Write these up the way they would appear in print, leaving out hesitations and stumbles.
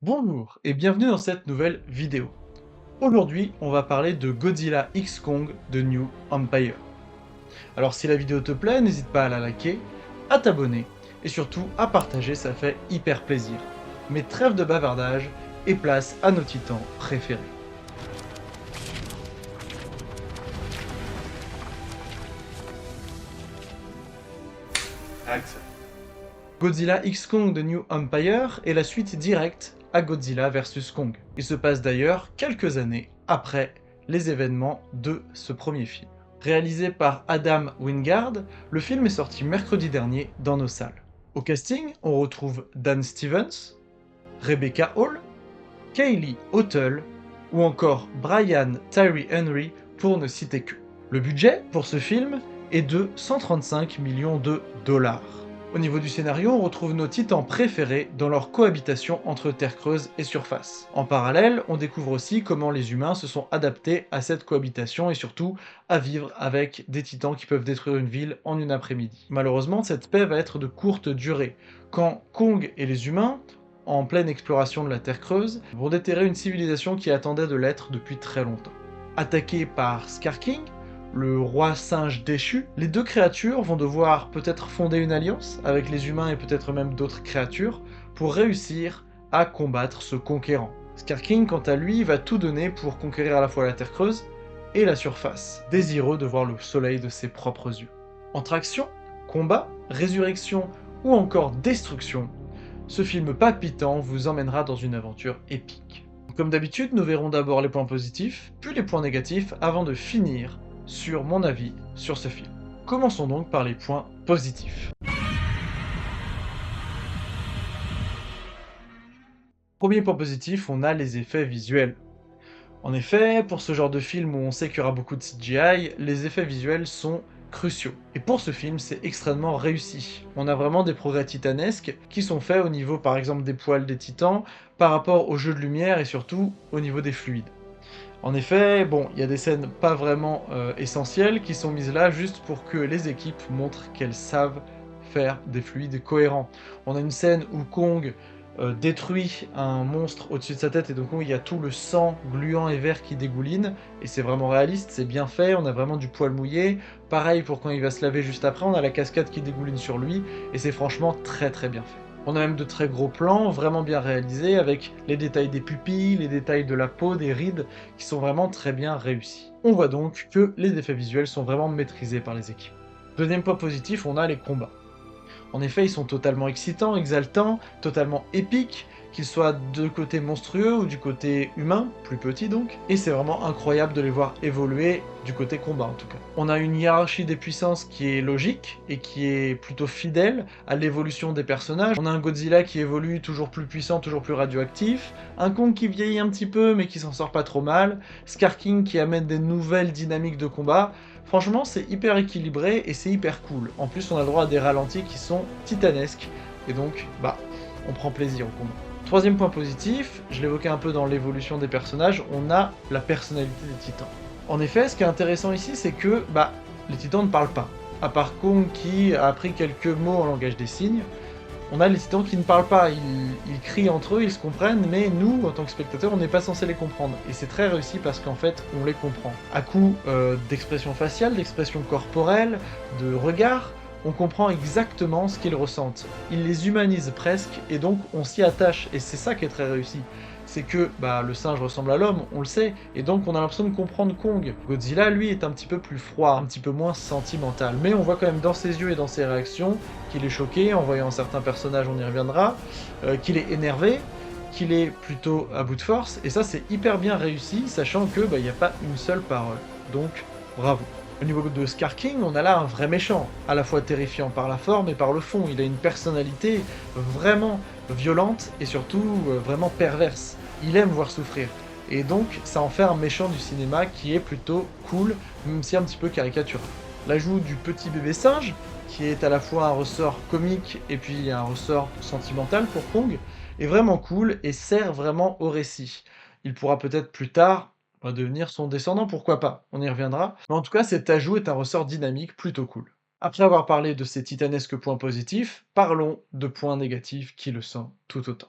Bonjour et bienvenue dans cette nouvelle vidéo. Aujourd'hui, on va parler de Godzilla X Kong de New Empire. Alors si la vidéo te plaît, n'hésite pas à la liker, à t'abonner et surtout à partager, ça fait hyper plaisir. Mais trêve de bavardage et place à nos titans préférés. Axe. Godzilla X Kong de New Empire est la suite directe à Godzilla vs Kong. Il se passe d'ailleurs quelques années après les événements de ce premier film. Réalisé par Adam Wingard, le film est sorti mercredi dernier dans nos salles. Au casting, on retrouve Dan Stevens, Rebecca Hall, Kaylee Hottle ou encore Brian Tyree Henry pour ne citer que. Le budget pour ce film est de 135 millions de dollars. Au niveau du scénario, on retrouve nos titans préférés dans leur cohabitation entre terre creuse et surface. En parallèle, on découvre aussi comment les humains se sont adaptés à cette cohabitation et surtout à vivre avec des titans qui peuvent détruire une ville en une après-midi. Malheureusement, cette paix va être de courte durée, quand Kong et les humains, en pleine exploration de la terre creuse, vont déterrer une civilisation qui attendait de l'être depuis très longtemps. Attaqués par Scar King, le roi singe déchu, les deux créatures vont devoir peut-être fonder une alliance avec les humains et peut-être même d'autres créatures pour réussir à combattre ce conquérant. Scar King, quant à lui, va tout donner pour conquérir à la fois la Terre creuse et la surface, désireux de voir le soleil de ses propres yeux. Entre action, combat, résurrection ou encore destruction, ce film palpitant vous emmènera dans une aventure épique. Comme d'habitude, nous verrons d'abord les points positifs, puis les points négatifs, avant de finir sur mon avis sur ce film. Commençons donc par les points positifs. Premier point positif, on a les effets visuels. En effet, pour ce genre de film où on sait qu'il y aura beaucoup de CGI, les effets visuels sont cruciaux. Et pour ce film, c'est extrêmement réussi. On a vraiment des progrès titanesques qui sont faits au niveau par exemple des poils des titans, par rapport au jeu de lumière et surtout au niveau des fluides. En effet, bon, il y a des scènes pas vraiment essentielles qui sont mises là juste pour que les équipes montrent qu'elles savent faire des fluides cohérents. On a une scène où Kong détruit un monstre au-dessus de sa tête et donc il y a tout le sang gluant et vert qui dégouline et c'est vraiment réaliste, c'est bien fait, on a vraiment du poil mouillé. Pareil pour quand il va se laver juste après, on a la cascade qui dégouline sur lui et c'est franchement très très bien fait. On a même de très gros plans, vraiment bien réalisés, avec les détails des pupilles, les détails de la peau, des rides, qui sont vraiment très bien réussis. On voit donc que les effets visuels sont vraiment maîtrisés par les équipes. Deuxième point positif, on a les combats. En effet, ils sont totalement excitants, exaltants, totalement épiques, qu'ils soient de côté monstrueux ou du côté humain, plus petit donc, et c'est vraiment incroyable de les voir évoluer du côté combat en tout cas. On a une hiérarchie des puissances qui est logique et qui est plutôt fidèle à l'évolution des personnages. On a un Godzilla qui évolue toujours plus puissant, toujours plus radioactif, un Kong qui vieillit un petit peu mais qui s'en sort pas trop mal, Scar King qui amène des nouvelles dynamiques de combat. Franchement, c'est hyper équilibré et c'est hyper cool. En plus, on a le droit à des ralentis qui sont titanesques. Et donc, bah, on prend plaisir au combat. Troisième point positif, je l'évoquais un peu dans l'évolution des personnages, on a la personnalité des titans. En effet, ce qui est intéressant ici, c'est que, bah, les titans ne parlent pas. À part Kong qui a appris quelques mots en langage des signes, on a les titans qui ne parlent pas, ils crient entre eux, ils se comprennent, mais nous, en tant que spectateurs, on n'est pas censé les comprendre. Et c'est très réussi parce qu'en fait, on les comprend. À coup d'expression faciale, d'expression corporelle, de regard, on comprend exactement ce qu'ils ressentent. Ils les humanisent presque, et donc on s'y attache, et c'est ça qui est très réussi. C'est que bah, le singe ressemble à l'homme, on le sait, et donc on a l'impression de comprendre Kong. Godzilla, lui, est un petit peu plus froid, un petit peu moins sentimental, mais on voit quand même dans ses yeux et dans ses réactions qu'il est choqué en voyant certains personnages, on y reviendra, qu'il est énervé, qu'il est plutôt à bout de force, et ça c'est hyper bien réussi, sachant que bah, y a pas une seule parole. Donc, bravo. Au niveau de Scar King, on a là un vrai méchant, à la fois terrifiant par la forme et par le fond. Il a une personnalité vraiment violente et surtout vraiment perverse. Il aime voir souffrir. Et donc, ça en fait un méchant du cinéma qui est plutôt cool, même si un petit peu caricatural. L'ajout du petit bébé singe, qui est à la fois un ressort comique et puis un ressort sentimental pour Kong, est vraiment cool et sert vraiment au récit. Il pourra peut-être plus tard devenir son descendant, pourquoi pas, on y reviendra. Mais en tout cas, cet ajout est un ressort dynamique plutôt cool. Après avoir parlé de ces titanesques points positifs, parlons de points négatifs qui le sont tout autant.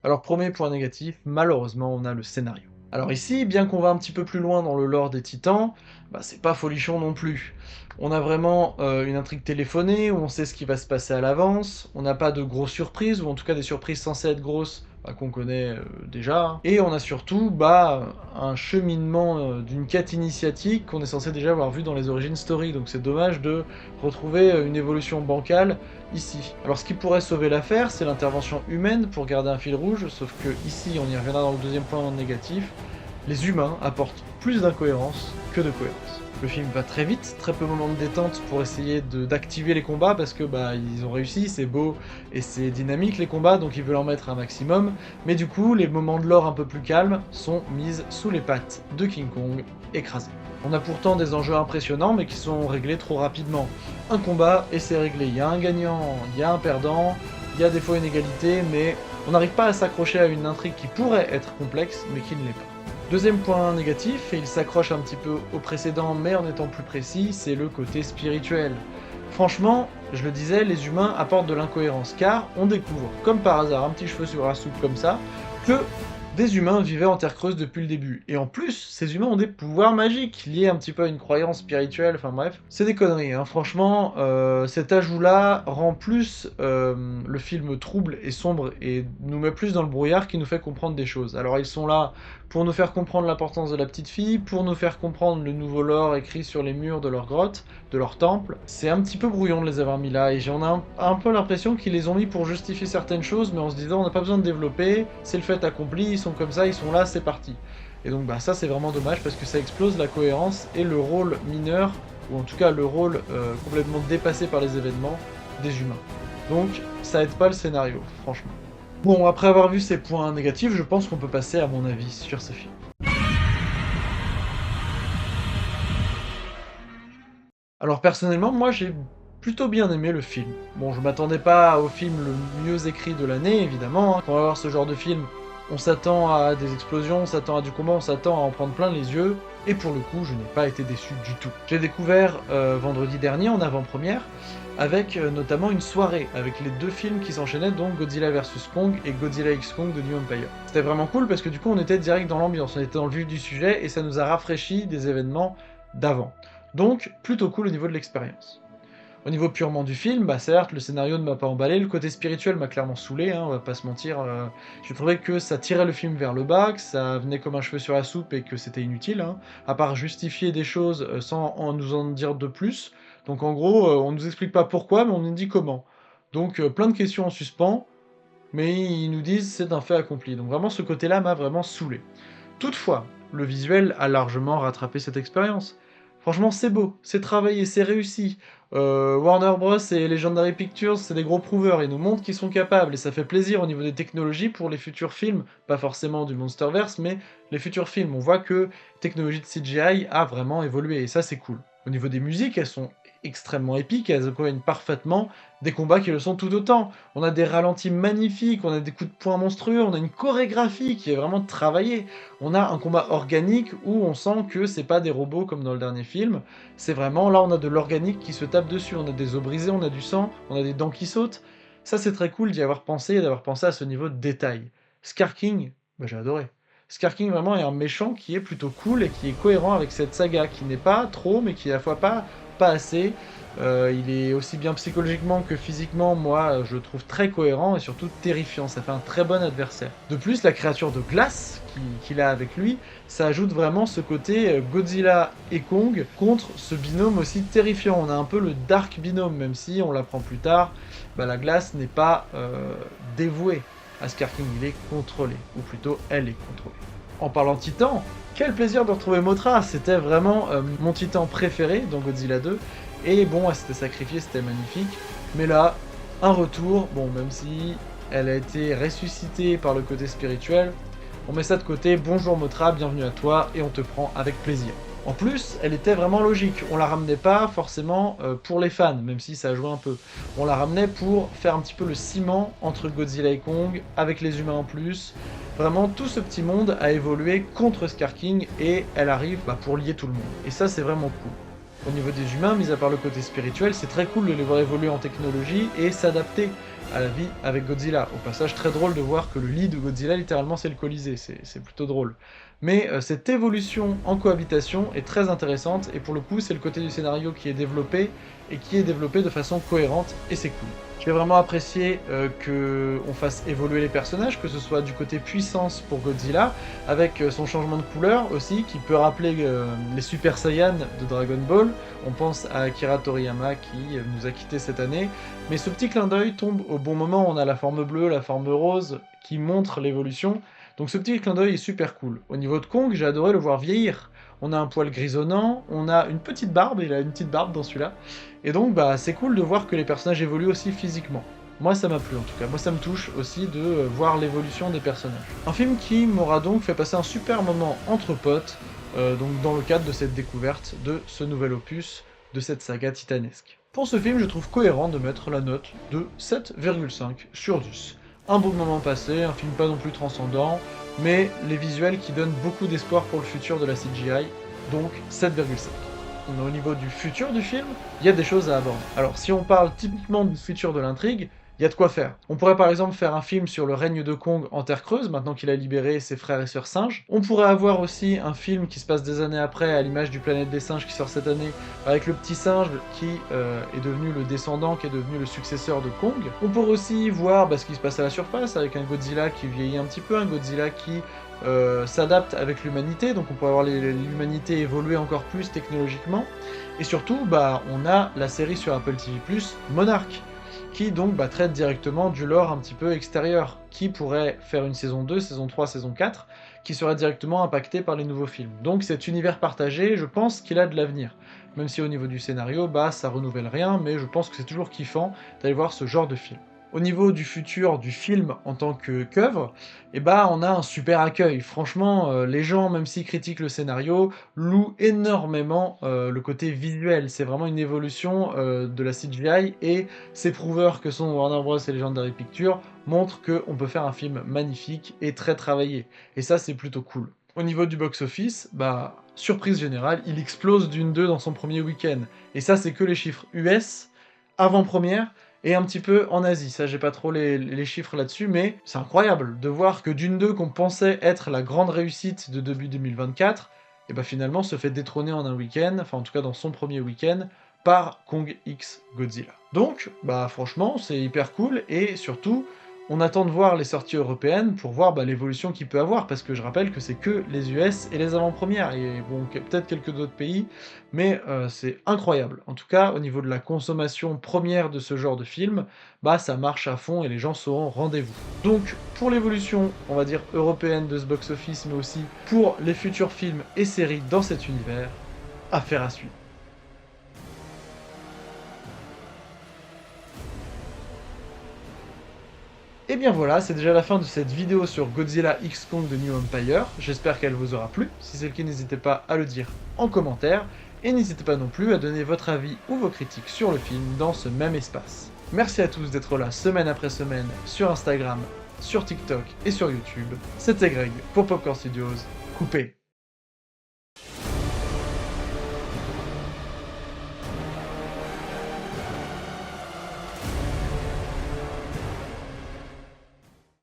Alors premier point négatif, malheureusement on a le scénario. Alors ici, bien qu'on va un petit peu plus loin dans le lore des Titans, bah c'est pas folichon non plus. On a vraiment une intrigue téléphonée, où on sait ce qui va se passer à l'avance, on n'a pas de grosses surprises, ou en tout cas des surprises censées être grosses, bah, qu'on connaît déjà. Et on a surtout un cheminement d'une quête initiatique qu'on est censé déjà avoir vu dans les origin story, donc c'est dommage de retrouver une évolution bancale ici. Alors ce qui pourrait sauver l'affaire, c'est l'intervention humaine pour garder un fil rouge, sauf que ici, on y reviendra dans le deuxième point négatif, les humains apportent plus d'incohérence que de cohérence. Le film va très vite, très peu de moments de détente pour essayer d'activer les combats, parce que ils ont réussi, c'est beau et c'est dynamique les combats, donc ils veulent en mettre un maximum, mais du coup, les moments de lore un peu plus calmes sont mis sous les pattes de King Kong, écrasé. On a pourtant des enjeux impressionnants, mais qui sont réglés trop rapidement. Un combat, et c'est réglé. Il y a un gagnant, il y a un perdant, il y a des fois une égalité, mais on n'arrive pas à s'accrocher à une intrigue qui pourrait être complexe, mais qui ne l'est pas. Deuxième point négatif, et il s'accroche un petit peu au précédent, mais en étant plus précis, c'est le côté spirituel. Franchement, je le disais, les humains apportent de l'incohérence, car on découvre, comme par hasard, un petit cheveu sur la soupe comme ça, que des humains vivaient en Terre Creuse depuis le début. Et en plus, ces humains ont des pouvoirs magiques, liés un petit peu à une croyance spirituelle, enfin bref. C'est des conneries, hein. Franchement, cet ajout-là rend plus le film trouble et sombre, et nous met plus dans le brouillard qui nous fait comprendre des choses. Alors ils sont là pour nous faire comprendre l'importance de la petite fille, pour nous faire comprendre le nouveau lore écrit sur les murs de leur grotte, de leur temple. C'est un petit peu brouillon de les avoir mis là, et j'en ai un peu l'impression qu'ils les ont mis pour justifier certaines choses, mais en se disant on n'a pas besoin de développer, c'est le fait accompli, ils sont comme ça, ils sont là, c'est parti. Et donc ça c'est vraiment dommage parce que ça explose la cohérence et le rôle mineur, ou en tout cas le rôle complètement dépassé par les événements des humains. Donc ça aide pas le scénario, franchement. Bon, après avoir vu ces points négatifs, je pense qu'on peut passer à mon avis sur ce film. Alors personnellement, moi j'ai plutôt bien aimé le film. Bon, je m'attendais pas au film le mieux écrit de l'année, évidemment, hein. Quand on va voir ce genre de film, on s'attend à des explosions, on s'attend à du combat, on s'attend à en prendre plein les yeux, et pour le coup, je n'ai pas été déçu du tout. J'ai découvert vendredi dernier, en avant-première, avec notamment une soirée, avec les deux films qui s'enchaînaient, donc Godzilla vs Kong et Godzilla X Kong de New Empire. C'était vraiment cool parce que du coup on était direct dans l'ambiance, on était dans le vif du sujet, et ça nous a rafraîchi des événements d'avant. Donc, plutôt cool au niveau de l'expérience. Au niveau purement du film, certes, le scénario ne m'a pas emballé, le côté spirituel m'a clairement saoulé, hein, on va pas se mentir. J'ai trouvé que ça tirait le film vers le bas, que ça venait comme un cheveu sur la soupe et que c'était inutile, hein, à part justifier des choses sans nous en dire de plus. Donc en gros, on nous explique pas pourquoi, mais on nous dit comment. Donc plein de questions en suspens, mais ils nous disent c'est un fait accompli. Donc vraiment ce côté-là m'a vraiment saoulé. Toutefois, le visuel a largement rattrapé cette expérience. Franchement, c'est beau, c'est travaillé, c'est réussi. Warner Bros et Legendary Pictures, c'est des gros prouveurs, ils nous montrent qu'ils sont capables, et ça fait plaisir au niveau des technologies pour les futurs films, pas forcément du Monsterverse, mais les futurs films. On voit que la technologie de CGI a vraiment évolué, et ça c'est cool. Au niveau des musiques, elles sont extrêmement épiques, elles accompagnent parfaitement des combats qui le sont tout autant. On a des ralentis magnifiques, on a des coups de poing monstrueux, on a une chorégraphie qui est vraiment travaillée. On a un combat organique où on sent que c'est pas des robots comme dans le dernier film, c'est vraiment, là on a de l'organique qui se tape dessus, on a des os brisés, on a du sang, on a des dents qui sautent. Ça c'est très cool d'y avoir pensé et d'avoir pensé à ce niveau de détail. Scar King, j'ai adoré. Scar King vraiment est un méchant qui est plutôt cool et qui est cohérent avec cette saga, qui n'est pas trop, mais qui est à la fois pas assez. Il est aussi bien psychologiquement que physiquement, moi, je le trouve très cohérent et surtout terrifiant. Ça fait un très bon adversaire. De plus, la créature de glace qu'il a avec lui, ça ajoute vraiment ce côté Godzilla et Kong contre ce binôme aussi terrifiant. On a un peu le dark binôme, même si, on l'apprend plus tard, la glace n'est pas dévouée à Scar King, il est contrôlé. Ou plutôt, elle est contrôlée. En parlant de Titan, quel plaisir de retrouver Mothra, c'était vraiment mon Titan préféré dans Godzilla 2, et bon, elle s'était sacrifiée, c'était magnifique, mais là, un retour, bon, même si elle a été ressuscitée par le côté spirituel, on met ça de côté, bonjour Mothra, bienvenue à toi, et on te prend avec plaisir. En plus, elle était vraiment logique, on la ramenait pas forcément pour les fans, même si ça a joué un peu. On la ramenait pour faire un petit peu le ciment entre Godzilla et Kong, avec les humains en plus. Vraiment, tout ce petit monde a évolué contre Scar King, et elle arrive pour lier tout le monde. Et ça, c'est vraiment cool. Au niveau des humains, mis à part le côté spirituel, c'est très cool de les voir évoluer en technologie et s'adapter. à la vie avec Godzilla. Au passage, très drôle de voir que le lit de Godzilla, littéralement, c'est le Colisée, c'est plutôt drôle. Mais cette évolution en cohabitation est très intéressante, et pour le coup, c'est le côté du scénario qui est développé, et qui est développé de façon cohérente, et c'est cool. J'ai vraiment apprécié qu'on fasse évoluer les personnages, que ce soit du côté puissance pour Godzilla, avec son changement de couleur aussi, qui peut rappeler les Super Saiyan de Dragon Ball. On pense à Akira Toriyama qui nous a quittés cette année, mais ce petit clin d'œil tombe au bon moment. On a la forme bleue, la forme rose, qui montre l'évolution, donc ce petit clin d'œil est super cool. Au niveau de Kong, j'ai adoré le voir vieillir. On a un poil grisonnant, on a une petite barbe, il a une petite barbe dans celui-là, et donc bah c'est cool de voir que les personnages évoluent aussi physiquement. Moi ça m'a plu en tout cas, moi ça me touche aussi de voir l'évolution des personnages. Un film qui m'aura donc fait passer un super moment entre potes, donc dans le cadre de cette découverte de ce nouvel opus, de cette saga titanesque. Pour ce film, je trouve cohérent de mettre la note de 7,5 sur 10. Un beau moment passé, un film pas non plus transcendant, mais les visuels qui donnent beaucoup d'espoir pour le futur de la CGI, donc 7,5. Au niveau du futur du film, il y a des choses à aborder. Alors si on parle typiquement du futur de l'intrigue, il y a de quoi faire. On pourrait par exemple faire un film sur le règne de Kong en Terre Creuse, maintenant qu'il a libéré ses frères et sœurs singes. On pourrait avoir aussi un film qui se passe des années après, à l'image du Planète des Singes qui sort cette année, avec le petit singe qui est devenu le descendant, qui est devenu le successeur de Kong. On pourrait aussi voir ce qui se passe à la surface, avec un Godzilla qui vieillit un petit peu, un Godzilla qui s'adapte avec l'humanité, donc on pourrait voir l'humanité évoluer encore plus technologiquement. Et surtout, on a la série sur Apple TV+, Monarch, qui donc traite directement du lore un petit peu extérieur, qui pourrait faire une saison 2, saison 3, saison 4, qui serait directement impacté par les nouveaux films. Donc cet univers partagé, je pense qu'il a de l'avenir. Même si au niveau du scénario, ça renouvelle rien, mais je pense que c'est toujours kiffant d'aller voir ce genre de film. Au niveau du futur du film en tant qu'œuvre, on a un super accueil. Franchement, les gens, même s'ils critiquent le scénario, louent énormément le côté visuel. C'est vraiment une évolution de la CGI, et ces prouveurs que sont Warner Bros et Legendary Pictures montrent qu'on peut faire un film magnifique et très travaillé. Et ça, c'est plutôt cool. Au niveau du box-office, surprise générale, il explose d'une 2 dans son premier week-end. Et ça, c'est que les chiffres US, avant-première, et un petit peu en Asie. Ça, j'ai pas trop les chiffres là-dessus, mais c'est incroyable de voir que Dune 2, qu'on pensait être la grande réussite de début 2024, finalement se fait détrôner en un week-end, enfin en tout cas dans son premier week-end, par Kong X Godzilla. Donc, franchement, c'est hyper cool, et surtout, on attend de voir les sorties européennes pour voir l'évolution qu'il peut avoir, parce que je rappelle que c'est que les US et les avant-premières, et bon, peut-être quelques d'autres pays, mais c'est incroyable. En tout cas, au niveau de la consommation première de ce genre de film, ça marche à fond et les gens seront au rendez-vous. Donc, pour l'évolution, on va dire, européenne de ce box-office, mais aussi pour les futurs films et séries dans cet univers, affaire à suivre. Et bien voilà, c'est déjà la fin de cette vidéo sur Godzilla X Kong de New Empire. J'espère qu'elle vous aura plu. Si c'est le cas, n'hésitez pas à le dire en commentaire. Et n'hésitez pas non plus à donner votre avis ou vos critiques sur le film dans ce même espace. Merci à tous d'être là semaine après semaine sur Instagram, sur TikTok et sur YouTube. C'était Greg pour Popcorn Studios. Coupé.